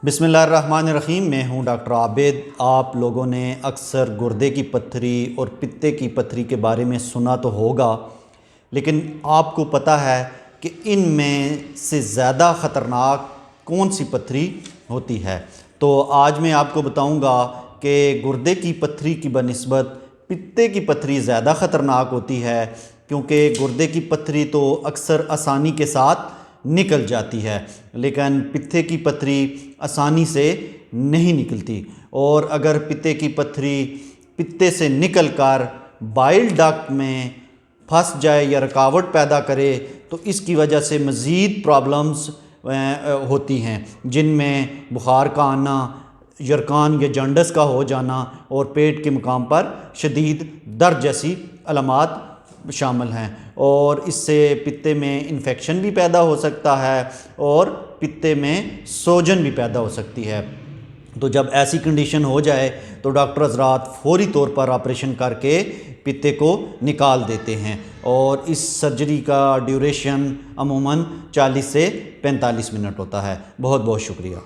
بسم اللہ الرحمن الرحیم۔ میں ہوں ڈاکٹر عابد۔ آپ لوگوں نے اکثر گردے کی پتھری اور پتے کی پتھری کے بارے میں سنا تو ہوگا، لیکن آپ کو پتہ ہے کہ ان میں سے زیادہ خطرناک کون سی پتھری ہوتی ہے؟ تو آج میں آپ کو بتاؤں گا کہ گردے کی پتھری کی بنسبت پتے کی پتھری زیادہ خطرناک ہوتی ہے، کیونکہ گردے کی پتھری تو اکثر آسانی کے ساتھ نکل جاتی ہے، لیکن پتے کی پتھری آسانی سے نہیں نکلتی، اور اگر پتے کی پتھری پتے سے نکل کر بائل ڈکٹ میں پھنس جائے یا رکاوٹ پیدا کرے تو اس کی وجہ سے مزید پرابلمز ہوتی ہیں، جن میں بخار کا آنا، یرقان یا جانڈس کا ہو جانا اور پیٹ کے مقام پر شدید درد جیسی علامات شامل ہیں، اور اس سے پتے میں انفیکشن بھی پیدا ہو سکتا ہے اور پتے میں سوجن بھی پیدا ہو سکتی ہے۔ تو جب ایسی کنڈیشن ہو جائے تو ڈاکٹر حضرات فوری طور پر آپریشن کر کے پتے کو نکال دیتے ہیں، اور اس سرجری کا ڈیوریشن عموماً 40 سے 45 منٹ ہوتا ہے۔ بہت بہت شکریہ۔